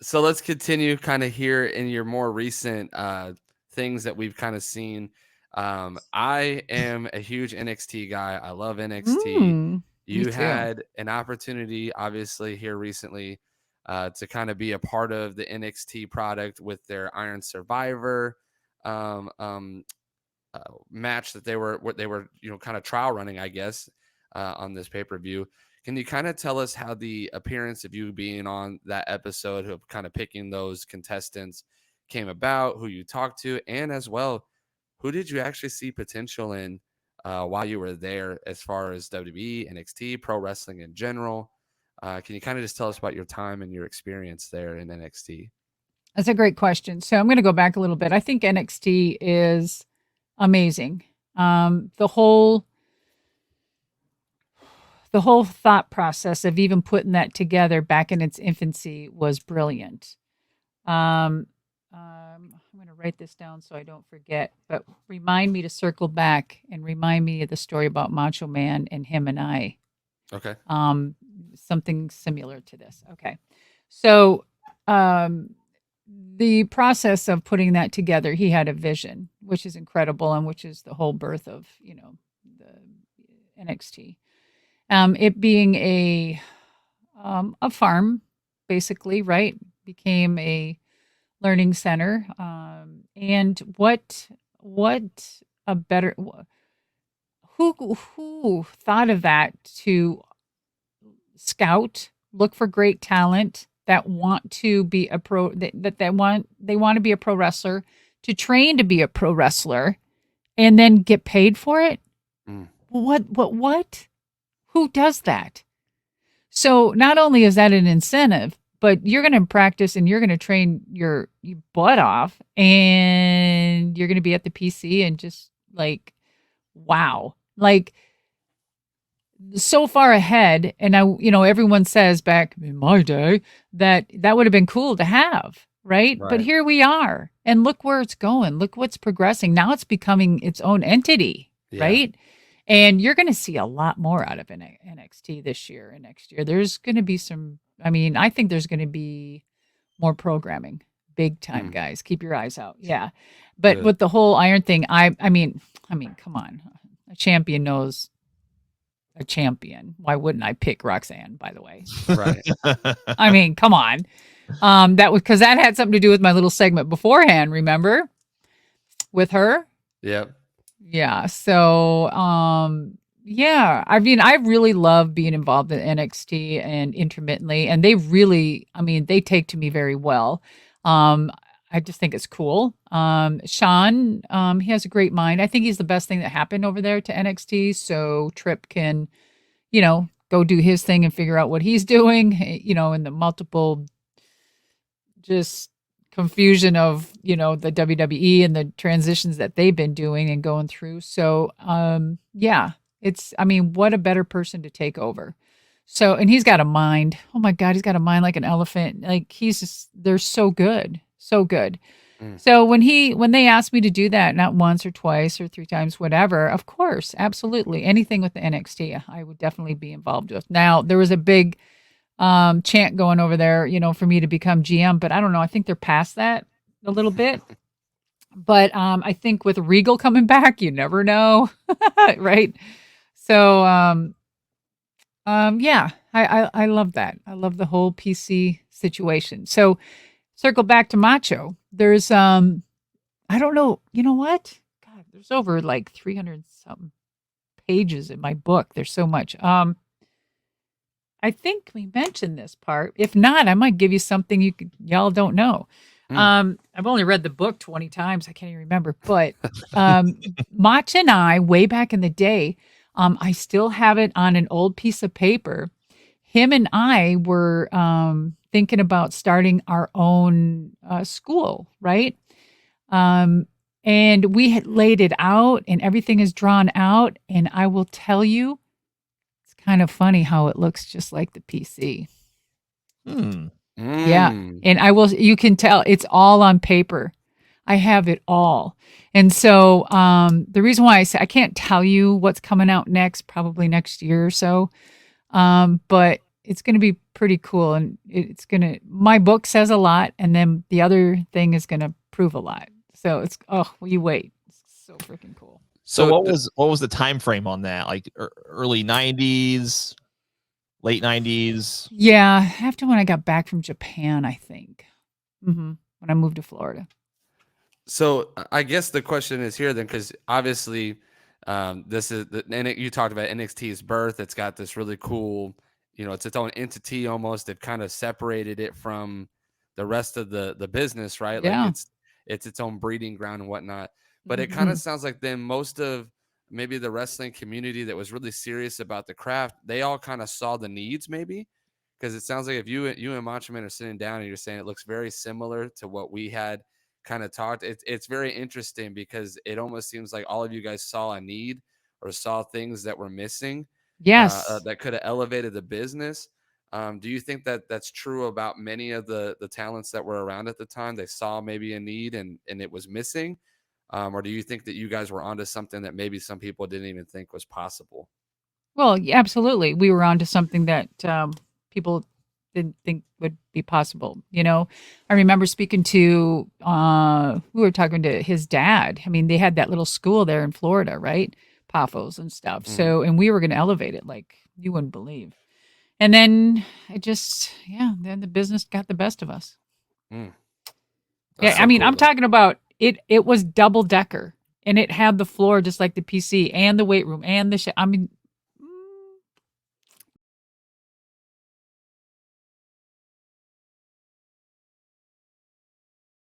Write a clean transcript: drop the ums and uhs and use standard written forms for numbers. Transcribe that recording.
So let's continue kind of here in your more recent things that we've kind of seen. I am a huge NXT guy. I love NXT. Me You too. had an opportunity, obviously, here recently to kind of be a part of the NXT product with their Iron Survivor um, um, match that they were kind of trial running, I guess, on this pay per view. Can you kind of tell us how the appearance of you being on that episode of kind of picking those contestants came about, who you talked to, and as well, who did you actually see potential in while you were there as far as WWE, NXT, pro wrestling in general? Can you kind of just tell us about your time and your experience there in NXT? That's a great question. So I'm going to go back a little bit. I think NXT is amazing. The whole thought process of even putting that together back in its infancy was brilliant. Um, I'm going to write this down so I don't forget, but remind me to circle back and remind me of the story about Macho Man and him and I. Okay. Um, Something similar to this. Okay. So, um, the process of putting that together, he had a vision, which is incredible, and which is the whole birth of, the NXT. It being a farm, basically, right, became a learning center. And what a better who thought of that to scout, look for great talent that want to be a pro that want to be a pro wrestler, to train to be a pro wrestler, and then get paid for it. Mm, What? Who does that? So not only is that an incentive, but you're going to practice and you're going to train your butt off, and you're going to be at the PC and just like, wow, like so far ahead. And everyone says back in my day that that would have been cool to have, right? But right. here we are, and look where it's going. Look what's progressing. Now it's becoming its own entity, Yeah. right? And you're going to see a lot more out of NXT this year and next year. There's going to be some, I mean, I think there's going to be more programming. Big time, Mm, guys. Keep your eyes out. Yeah. But good. with the whole Iron thing, I mean, come on. A champion knows a champion. Why wouldn't I pick Roxanne, by the way? Right. I mean, come on. That was because that had something to do with my little segment beforehand, remember? With her? Yep. Yeah. So, yeah, I mean, I really love being involved in NXT and intermittently, and they really, I mean, they take to me very well. Um, I just think it's cool. Sean, he has a great mind. I think he's the best thing that happened over there to NXT. So Tripp can, go do his thing and figure out what he's doing, in the multiple just confusion of the WWE and the transitions that they've been doing and going through. So yeah, it's, I mean, what a better person to take over. So, and he's got a mind. Oh my God, he's got a mind like an elephant. Like he's just, they're so good, so good. Mm, So when they asked me to do that, not once or twice or three times, whatever, of course, absolutely, anything with the NXT, I would definitely be involved with. Now there was a big chant going over there, for me to become GM. But I don't know. I think they're past that a little bit. But I think with Regal coming back, you never know, right? So yeah, I love that. I love the whole PC situation. So circle back to Macho. There's I don't know. You know what? God, there's over like 300 something pages in my book. There's so much. I think we mentioned this part. If not, I might give you something y'all don't know. mm. I've only read the book 20 times. I can't even remember. But um, Mach and I, way back in the day, I still have it on an old piece of paper. Him and I were thinking about starting our own school, right? Um, and we had laid it out, and everything is drawn out. And I will tell you, it's kind of funny how it looks just like the PC. Hmm. Yeah. Mm. And you can tell it's all on paper. I have it all. And so the reason why I say I can't tell you what's coming out next, probably next year or so. But it's going to be pretty cool, and it's going to. My book says a lot, and then the other thing is going to prove a lot. So it's you wait. It's so freaking cool. So So what was the time frame on that? Like early 90s, late 90s? Yeah, after when I got back from Japan, I think. When I moved to Florida. So I guess the question is here then, because obviously, this is you talked about NXT's birth. It's got this really cool, it's its own entity almost. They've kind of separated it from the rest of the business, right? Like Yeah. it's its own breeding ground and whatnot. But it kind Mhm. of sounds like then most of maybe the wrestling community that was really serious about the craft, they all kind of saw the needs maybe. Because it sounds like if you and Macho Man are sitting down and you're saying it looks very similar to what we had kind of talked. It's very interesting because it almost seems like all of you guys saw a need or saw things that were missing Yes. that could have elevated the business. Do you think that that's true about many of the talents that were around at the time? They saw maybe a need and it was missing, or do you think that you guys were onto something that maybe some people didn't even think was possible? Well, yeah, absolutely. We were on to something that people didn't think would be possible. I remember speaking to, we were talking to his dad. I mean, they had that little school there in Florida, right? Pafos and stuff. Mm-hmm. So, and we were going to elevate it like you wouldn't believe. And then then the business got the best of us. Mm. Yeah, That's I so mean, cool I'm though. talking about it. It was double decker, and it had the floor just like the PC, and the weight room, and the. I mean,